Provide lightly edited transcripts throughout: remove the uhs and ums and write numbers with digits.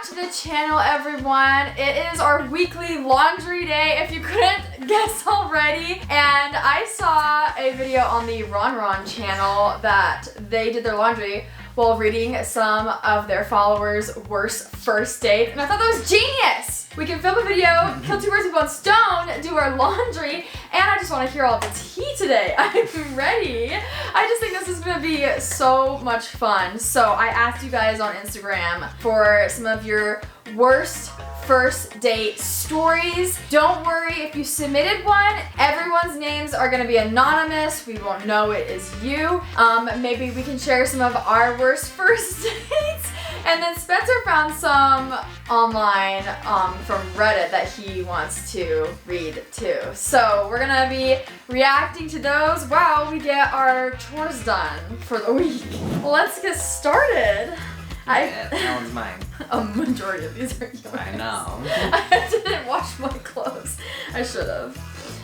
to the channel, everyone. It is our weekly laundry day, if you couldn't guess already. And I saw a video on the Ron channel that they did their laundry while reading some of their followers' worst first date. And I thought that was genius! We can film a video, kill two birds with one stone, do our laundry, and I just want to hear all the tea today. I'm ready. I just think this is gonna be so much fun. So I asked you guys on Instagram for some of your worst first date stories. Don't worry if you submitted one. Everyone's names are gonna be anonymous. We won't know it is you. Maybe we can share some of our worst first dates. And then Spencer found some online from Reddit that he wants to read too. So we're gonna be reacting to those while we get our chores done for the week. Let's get started. Yeah, that one's mine. A majority of these are yours. I know. I didn't wash my clothes. I should have.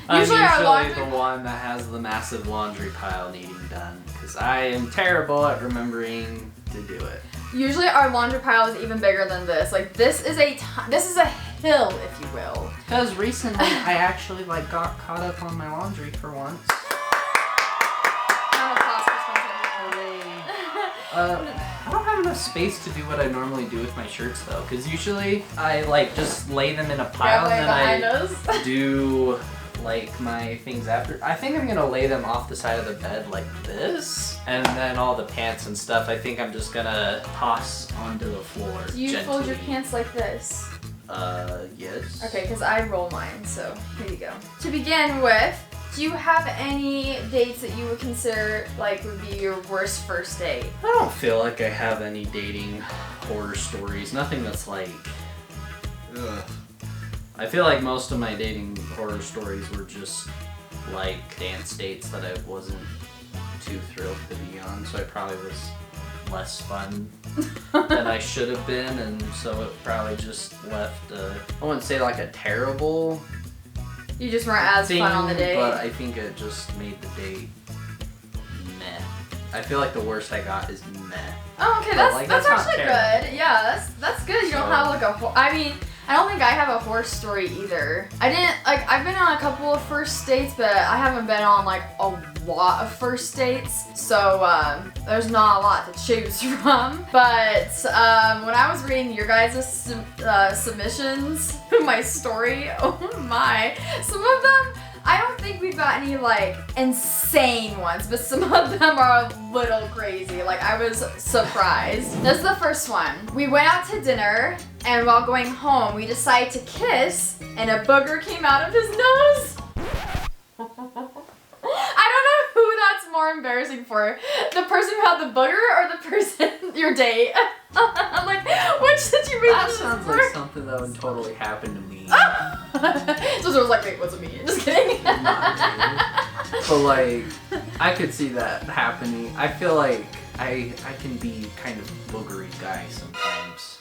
I'm usually our laundry the one that has the massive laundry pile needing done because I am terrible at remembering to do it. Usually our laundry pile is even bigger than this. Like this is a hill, if you will. Because recently I actually got caught up on my laundry for once. I don't have enough space to do what I normally do with my shirts though, because usually I just lay them in a pile and then I do my things after. I think I'm gonna lay them off the side of the bed like this, and then all the pants and stuff I think I'm just gonna toss onto the floor. Do you gently. fold your pants like this? Yes. Okay, because I roll mine, so here you go. To begin with, do you have any dates that you would consider would be your worst first date? I don't feel like I have any dating horror stories. Nothing that's ugh. I feel like most of my dating horror stories were just dance dates that I wasn't too thrilled to be on, so I probably was less fun than I should have been, and so it probably just left I wouldn't say a terrible You just weren't as thing, fun on the date? but I think it just made the date meh. I feel like the worst I got is meh. Oh, okay, that's actually good. Yeah, that's good. You don't have I mean, I don't think I have a horror story either. I've been on a couple of first dates, but I haven't been on a lot of first dates, so there's not a lot to choose from. But when I was reading your guys' submissions, my story, oh my, some of them, I don't think we've got any insane ones, but some of them are a little crazy. I was surprised. This is the first one. We went out to dinner, and while going home, we decided to kiss, and a booger came out of his nose. I don't know who that's more embarrassing for. The person who had the booger or the person, your date? Which situation? That sounds like something that would totally happen to me. So it was wait, what's it mean? Just kidding. But I could see that happening. I feel like I can be kind of boogery guy sometimes.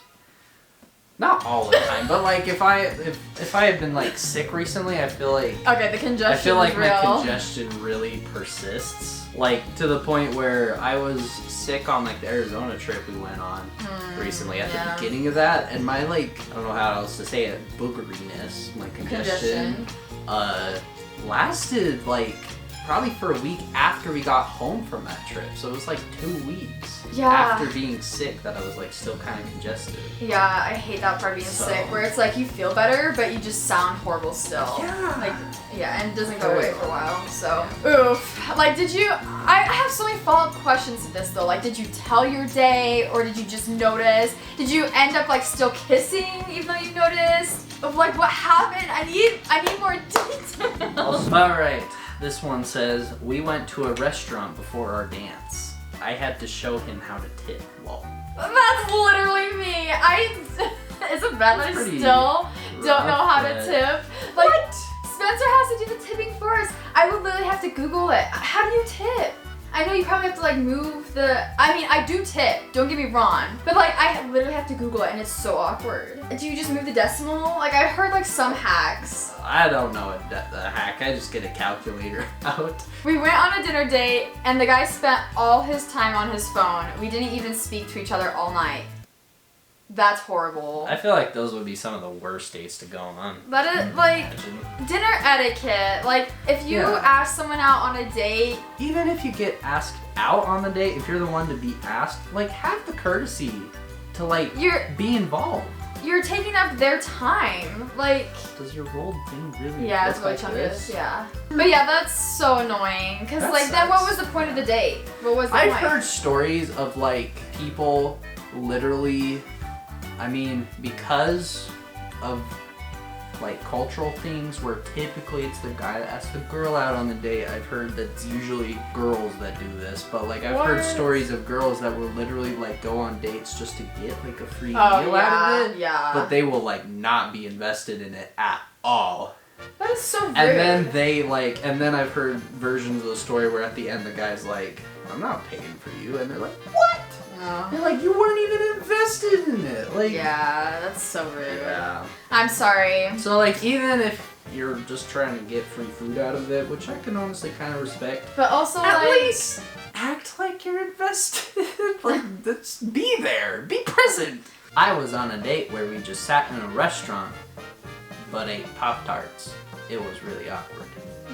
Not all the time, but if I had been sick recently, I feel like okay, the congestion. I feel like is real. my congestion really persists. To the point where I was sick on the Arizona trip we went on recently at the beginning of that, and my I don't know how else to say it, boogeriness, my congestion. Lasted probably for a week after we got home from that trip. So it was 2 weeks after being sick that I was still kind of congested. Yeah, I hate that part of being sick, where it's you feel better, but you just sound horrible still. Yeah. And it doesn't go away for a while. So, oof. Did you? I have so many follow-up questions to this though. Did you tell your date, or did you just notice? Did you end up still kissing even though you noticed? Of what happened? I need more details. All right. This one says, we went to a restaurant before our dance. I had to show him how to tip. Lol. That's literally me. Is it bad that I still don't know how to tip? What? Spencer has to do the tipping for us. I would literally have to Google it. How do you tip? I know you probably have to move the, I do tip, don't get me wrong, but I literally have to Google it and it's so awkward. Do you just move the decimal? I've heard some hacks. I don't know a hack, I just get a calculator out. We went on a dinner date and the guy spent all his time on his phone. We didn't even speak to each other all night. That's horrible. I feel like those would be some of the worst dates to go on. That is, like, dinner etiquette. Like, if you ask someone out on a date... Even if you get asked out on the date, if you're the one to be asked, like, have the courtesy to, like, be involved. You're taking up their time. Like... Does your rolled thing really Yeah, it's really chungus, yeah. But yeah, that's so annoying. Because, like, then what was the point of the date? What was the point? I've heard stories of, like, people literally... I mean, because of, like, cultural things where typically it's the guy that asks the girl out on the date. I've heard that it's usually girls that do this, but, like, I've heard stories of girls that will literally, like, go on dates just to get, like, a free meal out of it. Yeah. But they will, like, not be invested in it at all. That is so rude. And then they, like, and then I've heard versions of the story where at the end the guy's like, I'm not paying for you. And they're like, what? They're like, you weren't even invested in it. Like, yeah, that's so rude. Yeah. I'm sorry. So, like, even if you're just trying to get free food out of it, which I can honestly kind of respect. But also, at least act like you're invested. Like, just be there. Be present. I was on a date where we just sat in a restaurant but ate Pop-Tarts. It was really awkward.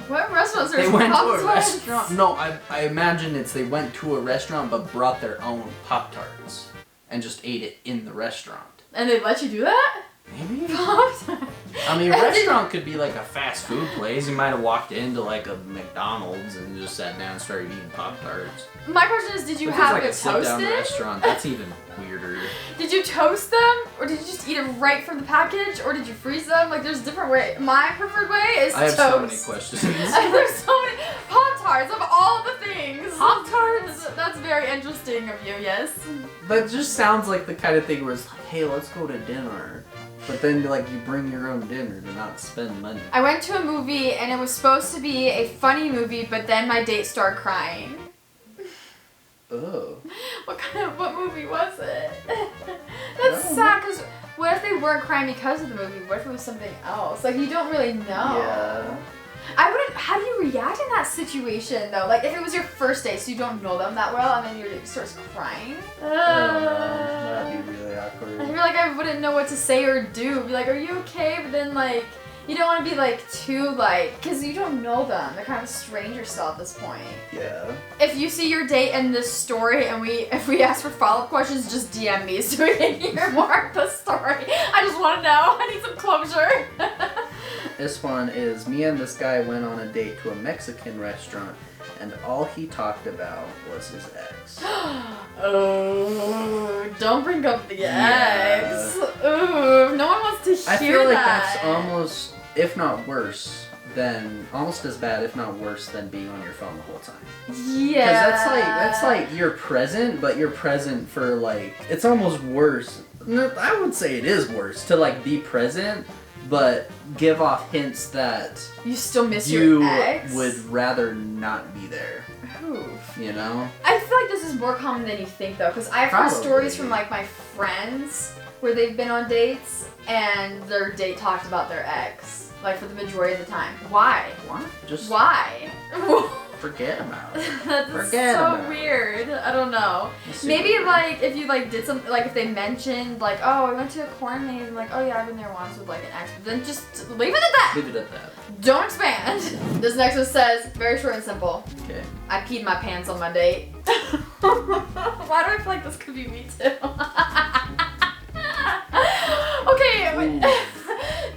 What restaurants are They went to a restaurant. No, I imagine they went to a restaurant but brought their own Pop-Tarts and just ate it in the restaurant. And they let you do that? Maybe. I mean, a restaurant could be like a fast food place. You might have walked into like a McDonald's and just sat down and started eating Pop-Tarts. My question is, did you have it toasted? Sit-down restaurant, that's even weirder. Did you toast them, or did you just eat them right from the package, or did you freeze them? Like, there's different ways. My preferred way is I have toast. so many questions. There's so many Pop-Tarts of all the things. Pop-Tarts? That's very interesting of you, yes. That just sounds like the kind of thing where it's like, hey, let's go to dinner. But then, like, you bring your own dinner to not spend money. I went to a movie, and it was supposed to be a funny movie, but then my date started crying. Oh. What movie was it? That's sad, because what if they weren't crying because of the movie? What if it was something else? Like, you don't really know. Yeah. How do you react in that situation, though? Like, if it was your first date, so you don't know them that well, and then your date starts crying? That'd be really awkward. I feel like I wouldn't know what to say or do. Be like, are you okay? But then, like, you don't want to be, like, too, like, because you don't know them. They're kind of a stranger still at this point. Yeah. If you see your date in this story and if we ask for follow-up questions, just DM me so we can hear more of the story. I just want to know. I need some closure. This one is, me and this guy went on a date to a Mexican restaurant, and all he talked about was his ex. Oh, don't bring up the ex. Ooh, no one wants to hear that. I feel like that's almost, if not worse, almost as bad, if not worse, than being on your phone the whole time. Yeah. Because that's like you're present, but you're present for like, it's almost worse. No, I would say it is worse to like be present, but give off hints that you still miss your ex. You would rather not be there. Oof. You know? I feel like this is more common than you think, though, because I've heard stories from like my friends where they've been on dates and their date talked about their ex, like for the majority of the time. Why? What? Just why? Forget about it. That's so weird. I don't know. Maybe like if you like did something, like if they mentioned like, oh, I went to a corn maze, and like, oh yeah, I've been there once with like an ex, but then just leave it at that. Leave it at that. Don't expand. This next one says, very short and simple. Okay. I peed my pants on my date. Why do I feel like this could be me too? Okay,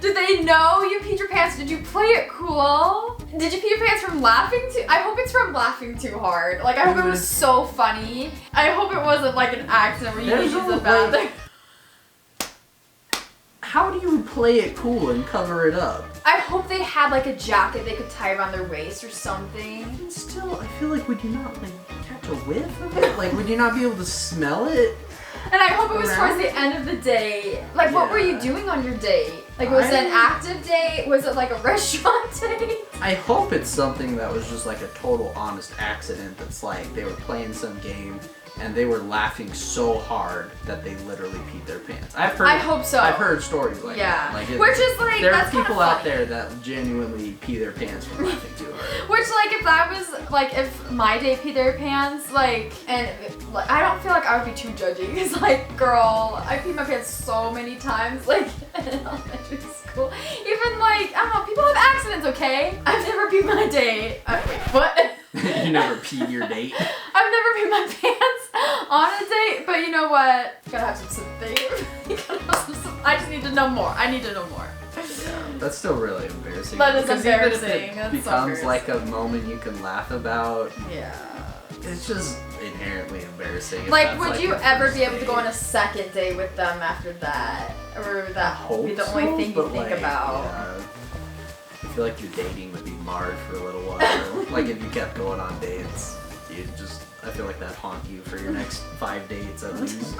did they know you peed your pants? Did you play it cool? Did you pee your pants from laughing too? I hope it's from laughing too hard. Like, I hope it was so funny. I hope it wasn't like an accident where you peed in the bathroom. How do you play it cool and cover it up? I hope they had like a jacket they could tie around their waist or something. Still, I feel like would you not like catch a whiff of it? Like, would you not be able to smell it? And I hope it was towards the end of the day. Like, what were you doing on your date? Like, was it an active date? Was it like a restaurant date? I hope it's something that was just like a total honest accident that's like they were playing some game and they were laughing so hard that they literally peed their pants. I hope so. I've heard stories like that. Like which is like, there that's are people funny. out there that genuinely pee their pants from laughing too hard. Which, like, if that was, like, if my date peed their pants, like, and like, I don't feel like I would be too judgy, because, like, girl, I peed my pants so many times, like, in elementary school. Even, like, I don't know, people have accidents, okay? I've never peed my date. Wait, what? You never peed your date? I've never peed my pants on a date, but you know what? You gotta have some sympathy. I just need to know more. I need to know more. Yeah, that's still really embarrassing. That is because embarrassing. Even if it That's becomes so like a moment you can laugh about. Yeah. It's just inherently embarrassing. Like, would you ever be able to go on a second date with them after that? Or would that be the only thing you think about? Yeah, I feel like your dating would be marred for a little while. Like, if you kept going on dates, I feel like that'd haunt you for your next 5 dates at least.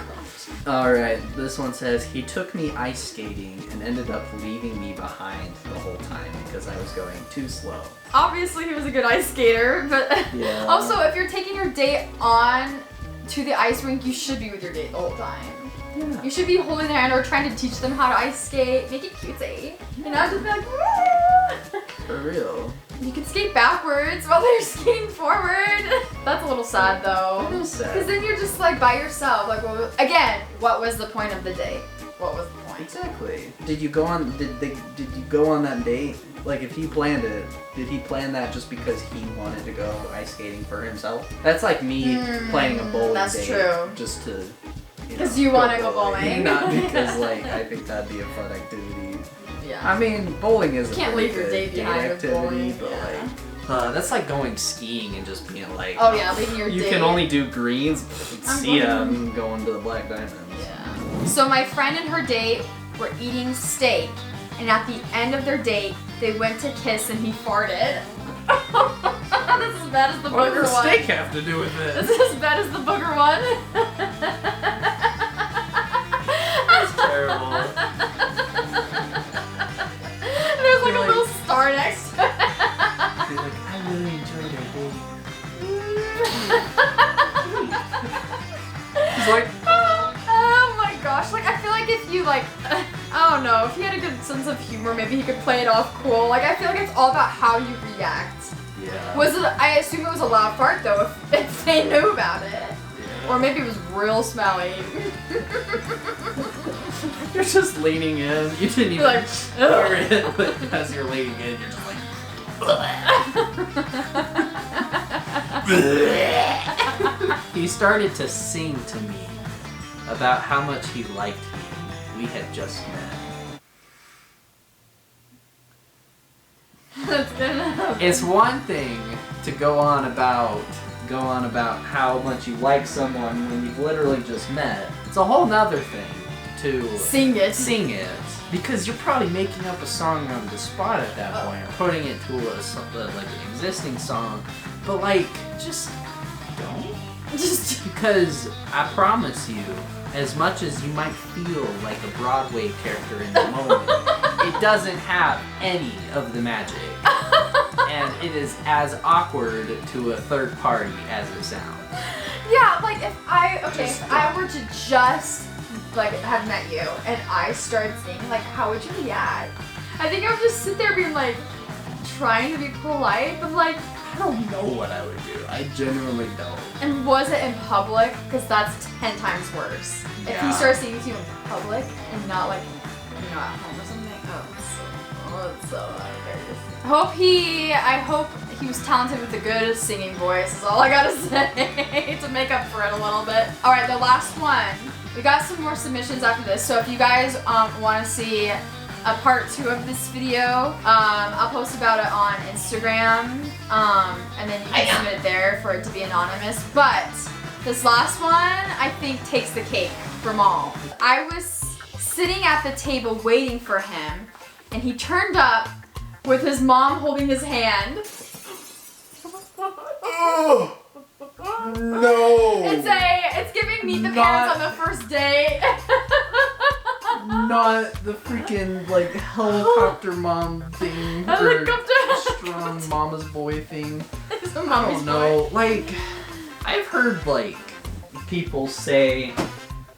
Alright, this one says, he took me ice skating and ended up leaving me behind the whole time because I was going too slow. Obviously, he was a good ice skater, but Yeah. also, if you're taking your date on to the ice rink, you should be with your date the whole time. Yeah. You should be holding their hand or trying to teach them how to ice skate, make it cutesy. You know, just be like, woo! For real. You can skate backwards while they're skating forward. That's a little sad though. That is sad. Because then you're just like by yourself. Like, what was the point of the date? What was the point? Exactly. Did you go on that date? Like, if he planned it, did he plan that just because he wanted to go ice skating for himself? That's like me planning a bowling that's date. True. Just to, because you want to go bowling. Not because, like, I think that'd be a fun activity. Yeah. I mean, bowling is Can't a leave pretty your good date behind with activity, bowling. but Yeah. That's like going skiing and just being like, Oh yeah, leaving your you date. can only do greens. see ya, I'm going to the Black Diamonds. Yeah. So my friend and her date were eating steak, and at the end of their date, they went to kiss and he farted. This is as bad as the What booger does the one. steak have to do with it? This is as bad as the booger one. That's terrible. There's like a little star next to it. You're like, I really enjoyed our date. He's like, Oh my gosh, like I feel like if you like, I don't know, if he had a good sense of humor, maybe he could play it off cool. Like I feel like it's all about how you react. Yeah. Was it, I assume it was a loud fart though, if they knew about it. Or maybe it was real smelly. you're just leaning in. You didn't even Like, hear it, but as you're leaning in, you're just like, he started to sing to me about how much he liked me. We had just met. That's good enough. It's one thing to go on about how much you like someone when you've literally just met. It's a whole nother thing to Sing it. because you're probably making up a song on the spot at that point, or putting it to like an existing song. But like, just don't. Just Because I promise you, as much as you might feel like a Broadway character in the moment, it doesn't have any of the magic. And it is as awkward to a third party as it sounds. yeah, like if I were to just like have met you and I started singing, like how would you react? I think I would just sit there being like trying to be polite, but like I don't know What I would do. I genuinely don't. And was it in public? Because that's 10 times worse. If he Yeah. starts singing to you in public and not like, at home or something. It's so hilarious. I hope he was talented with a good singing voice is all I gotta say to make up for it a little bit. Alright, the last one. We got some more submissions after this, so if you guys want to see a part 2 of this video, I'll post about it on Instagram, and then you can submit it there for it to be anonymous. But this last one, I think, takes the cake from all. I was sitting at the table waiting for him, and he turned up with his mom holding his hand. Oh no! It's giving Meet the Parents on the first date. Not the freaking like helicopter mom thing. Helicopter. Strong mama's boy thing. It's a I mommy's don't know. Like, I've heard like people say,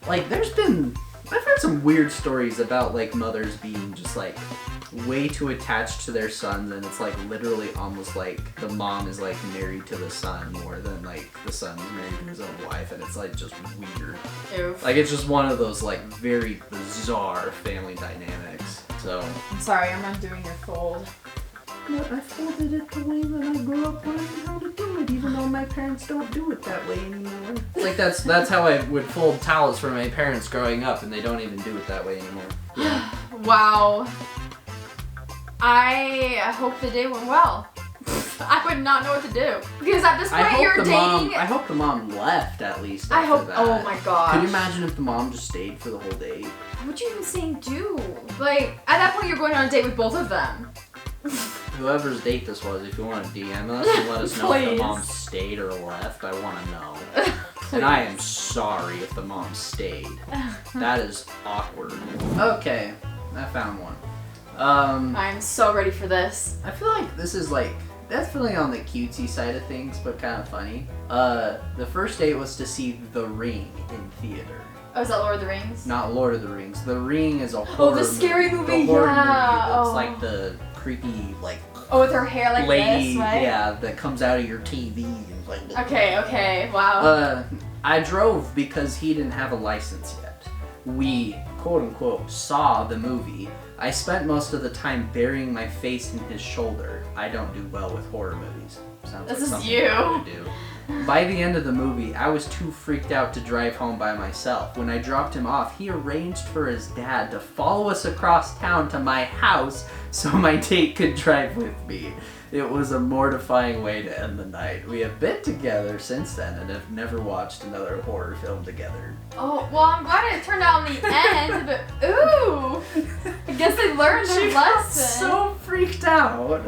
like, I've heard some weird stories about, like, mothers being just, like, way too attached to their sons, and it's, like, literally almost like the mom is, like, married to the son more than, like, the son is married to his own wife, and it's, like, just weird. Oof. Like, it's just one of those, like, very bizarre family dynamics, so. I'm sorry, I'm undoing your fold. But I folded it the way that I grew up learning how to do it, even though my parents don't do it that way anymore. Like, that's how I would fold towels for my parents growing up, and they don't even do it that way anymore. Yeah. Wow. I hope the day went well. I would not know what to do. Because at this point you're dating... I hope the mom left at least I hope... that. Oh my gosh. Could you imagine if the mom just stayed for the whole date? What would you even saying do? Like, at that point you're going on a date with both of them. Whoever's date this was, if you want to DM us and let us know if the mom stayed or left, I want to know. And I am sorry if the mom stayed. That is awkward. Okay, I found one. I'm so ready for this. I feel like this is like definitely on the cutesy side of things, but kind of funny. The first date was to see The Ring in theater. Oh, is that Lord of the Rings? Not Lord of the Rings. The Ring is a horror movie. Oh, the scary movie, the horror yeah. movie that's like the creepy, like... Oh, with her hair like lady, this, right? Yeah, that comes out of your TV. And like, Okay, wow. I drove because he didn't have a license yet. We, quote-unquote, saw the movie. I spent most of the time burying my face in his shoulder. I don't do well with horror movies. Sounds this like is something you. I would do. By the end of the movie, I was too freaked out to drive home by myself. When I dropped him off, he arranged for his dad to follow us across town to my house so my date could drive with me. It was a mortifying way to end the night. We have been together since then and have never watched another horror film together. Oh, well, I'm glad it turned out in the end, but ooh! I guess they learned their lesson. So freaked out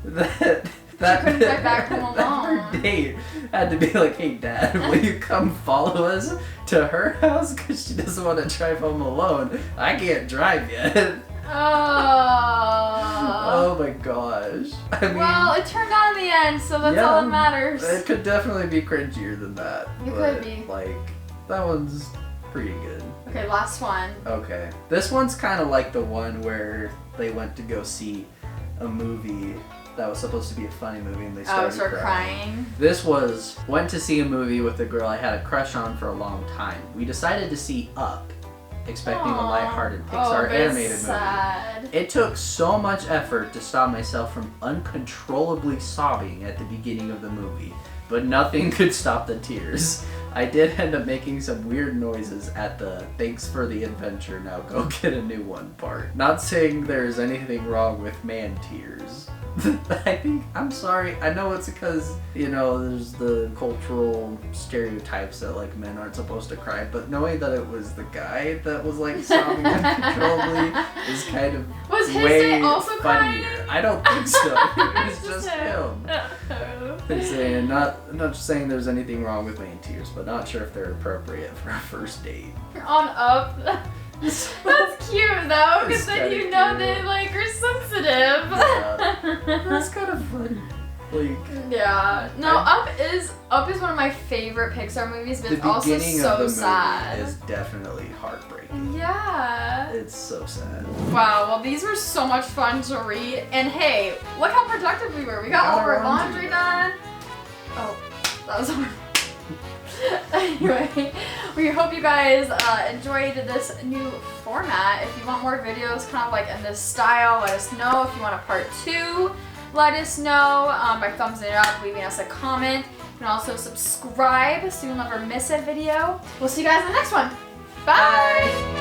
that she couldn't drive back home alone. Her date had to be like, hey Dad, will you come follow us to her house? Because she doesn't want to drive home alone. I can't drive yet. Oh my gosh. I mean, well, it turned out in the end, so that's all that matters. It could definitely be cringier than that. It could be. Like, that one's pretty good. Okay, last one. Okay. This one's kind of like the one where they went to go see a movie that was supposed to be a funny movie and they started crying. This went to see a movie with a girl I had a crush on for a long time. We decided to see Up, expecting a lighthearted Pixar animated movie. It took so much effort to stop myself from uncontrollably sobbing at the beginning of the movie, but nothing could stop the tears. I did end up making some weird noises at the "thanks for the adventure, now go get a new one" part. Not saying there's anything wrong with man tears. I'm sorry, I know it's because, you know, there's the cultural stereotypes that, like, men aren't supposed to cry, but knowing that it was the guy that was, like, sobbing uncontrollably is kind of was his way date also funnier. crying? I don't think so. It was just him. I'm saying, not just saying there's anything wrong with man tears, but not sure if they're appropriate for a first date. On Up. That's cute though, because then you know they like are sensitive. Yeah. That's kind of funny. Like, yeah. No, Up is one of my favorite Pixar movies, but it's also so sad. Is definitely heartbreaking. Yeah. It's so sad. Wow. Well, these were so much fun to read, and hey, look how productive we were. We got all our laundry done. Oh, that was hard. Anyway, we hope you guys enjoyed this new format. If you want more videos kind of like in this style, let us know. If you want a part 2, let us know by thumbs it up, leaving us a comment. You can also subscribe so you'll never miss a video. We'll see you guys in the next one. Bye!